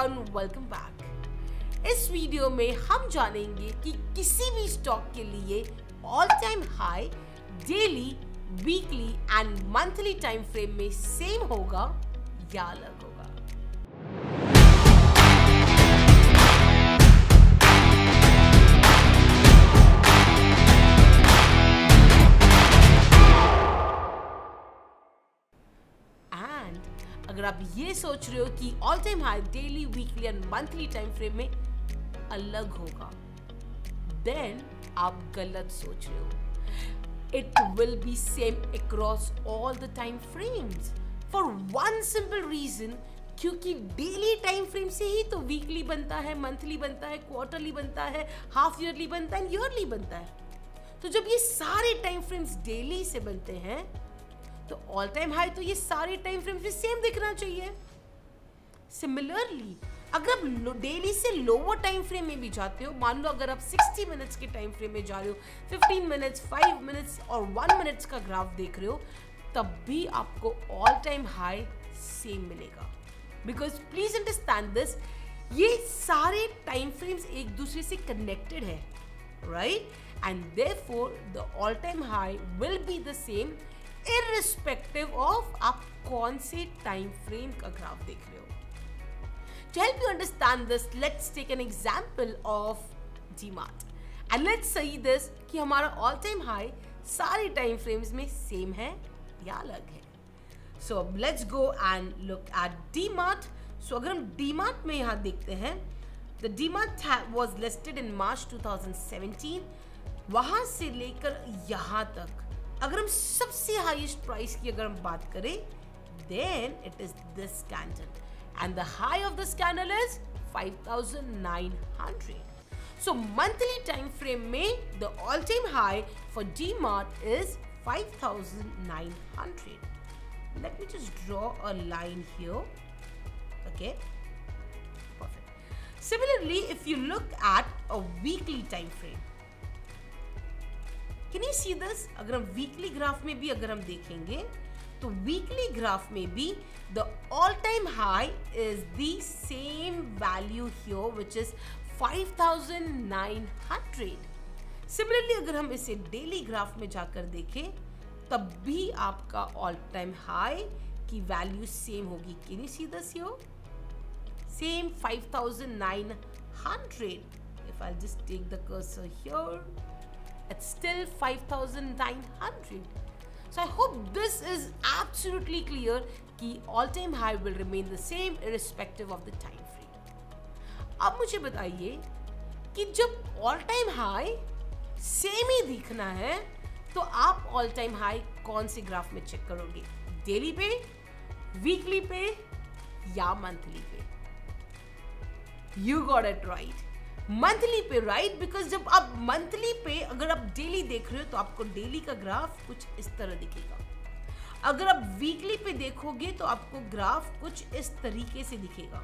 Everyone, welcome back. इस video में हम जानेंगे कि किसी भी स्टॉक के लिए all time high daily, weekly and monthly time frame में सेम होगा या अलग होगा। अगर आप ये सोच रहे हो कि all time high daily, weekly and monthly time frame में अलग होगा, देन आप गलत सोच रहे हो। It will be same across all the time frames for one simple reason, क्योंकि डेली टाइम फ्रेम से ही तो वीकली बनता है, मंथली बनता है, क्वार्टरली बनता है, हाफ ईयरली बनता है, ईयरली बनता है। तो जब ये सारे टाइम फ्रेम्स डेली से बनते हैं तो ऑल टाइम हाई तो ये सारे टाइम फ्रेम्स में सेम दिखना चाहिए। सिमिलरली अगर आप डेली से लोअर टाइम फ्रेम में भी जाते हो, मान लो अगर आप 60 मिनट्स के टाइम फ्रेम में जा रहे हो, 15 मिनट्स, 5 मिनट्स और 1 मिनट्स का ग्राफ देख रहे हो, तब भी आपको ऑल टाइम हाई सेम मिलेगा। बिकॉज प्लीज अंडरस्टैंड दिस, ये सारे टाइम फ्रेम्स एक दूसरे से कनेक्टेड है, right? And therefore the all time high will be the same irrespective of आप कौन से टाइम फ्रेम का ग्राफ देख रहे हो। To help you understand this, let's take an example of DMart and let's say this कि हमारा all time high सारे टाइम फ्रेम्स में सेम है या अलग है। So let's go and look at DMart. So अगर हम DMart में यहाँ देखते हैं, the DMart was listed in March 2017, वहाँ से लेकर यहाँ तक अगर हम सबसे हाईएस्ट प्राइस की अगर हम बात करें, then it is this candle and the high of this candle is 5,900. So monthly time frame में the all time high for DMart is 5,900. Let me just draw a line here. Okay, perfect. Similarly, if you look at a weekly time frame, Can you see this? अगर हम weekly graph में भी अगर हम देखेंगे तो weekly graph में भी the all time high is the same value here which is 5,900. Similarly अगर हम इसे डेली ग्राफ में जाकर देखें तब भी आपका all time high की वैल्यू सेम होगी। Can you see this here? Same 5,900. If I'll just take the cursor here, it's still 5,900. So I hope this is absolutely clear कि all time high will remain the same irrespective of the time frame. अब मुझे बताइए कि जब all time high same ही दिखना है तो आप all time high कौन से ग्राफ में चेक करोगे? डेली पे, वीकली पे या मंथली पे? You got it right. Monthly पे, राइट? बिकॉज जब आप मंथली पे अगर आप डेली देख रहे हो तो आपको डेली का ग्राफ कुछ इस तरह दिखेगा। अगर आप वीकली पे देखोगे तो आपको ग्राफ कुछ इस तरीके से दिखेगा।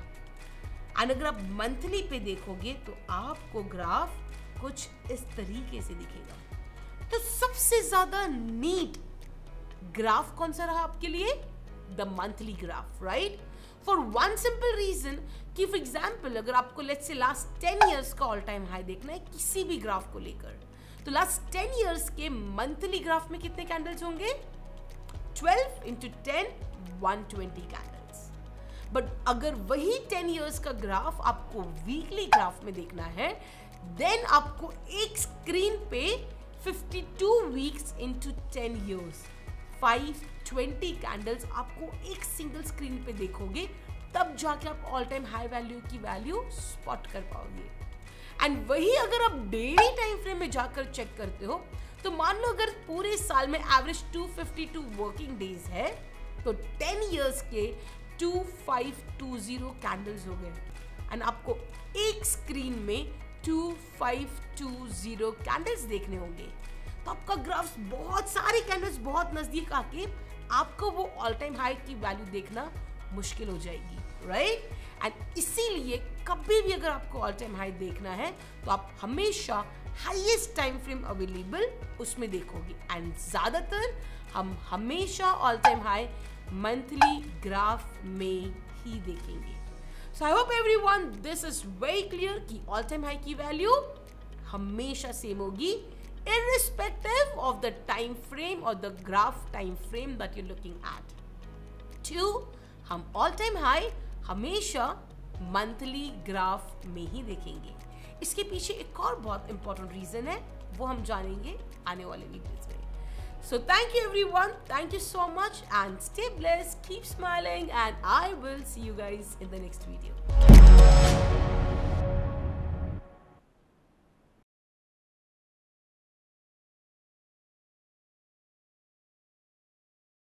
एंड अगर आप मंथली पे देखोगे तो आपको ग्राफ कुछ इस तरीके से दिखेगा। तो सबसे ज्यादा नीट ग्राफ कौन सा रहा आपके लिए? The monthly graph, right? For one simple reason कि फॉर एग्जाम्पल अगर आपको लेट्स से लास्ट 10 इयर्स का ऑल टाइम हाई देखना है किसी भी ग्राफ को लेकर, तो लास्ट 10 इयर्स के मंथली ग्राफ में कितने कैंडल्स होंगे? 12 into 10, 120 कैंडल्स। बट अगर वही 10 इयर्स का ग्राफ आपको वीकली ग्राफ में देखना है, देन आपको एक स्क्रीन पे 52 वीक्स into 10 इयर्स 520 कैंडल्स आपको एक सिंगल स्क्रीन पे देखोगे, तब जाके आप ऑल टाइम हाई वैल्यू की वैल्यू स्पॉट कर पाओगे। एंड वही अगर आप डेली टाइम फ्रेम में जाकर चेक करते हो तो मान लो अगर पूरे साल में एवरेज 252 वर्किंग डेज है तो 10 इयर्स के 2520 कैंडल्स हो गए एंड आपको एक स्क्रीन में 2520 कैंडल्स देखने होंगे। तो आपका ग्राफ बहुत सारे कैंडल्स बहुत नजदीक आके आपको वो ऑल टाइम हाई की वैल्यू देखना मुश्किल हो जाएगी, राइट? एंड इसीलिए कभी भी अगर आपको ऑल टाइम हाई देखना है तो आप हमेशा हाईएस्ट टाइम फ्रेम अवेलेबल उसमें देखोगे। एंड ज्यादातर हम हमेशा all time high monthly graph में ही देखेंगे। So I hope everyone this is very clear कि ऑल टाइम हाई की वैल्यू हमेशा सेम होगी irrespective of the time frame or the graph time frame that you're looking at. 2, हम all time high हमेशा monthly graph में ही देखेंगे. इसके पीछे एक और बहुत इंपॉर्टेंट रीजन है, वो हम जानेंगे आने वाले वीडियोस में. So thank you everyone, thank you so much and stay blessed, keep smiling and I will see you guys in the next video.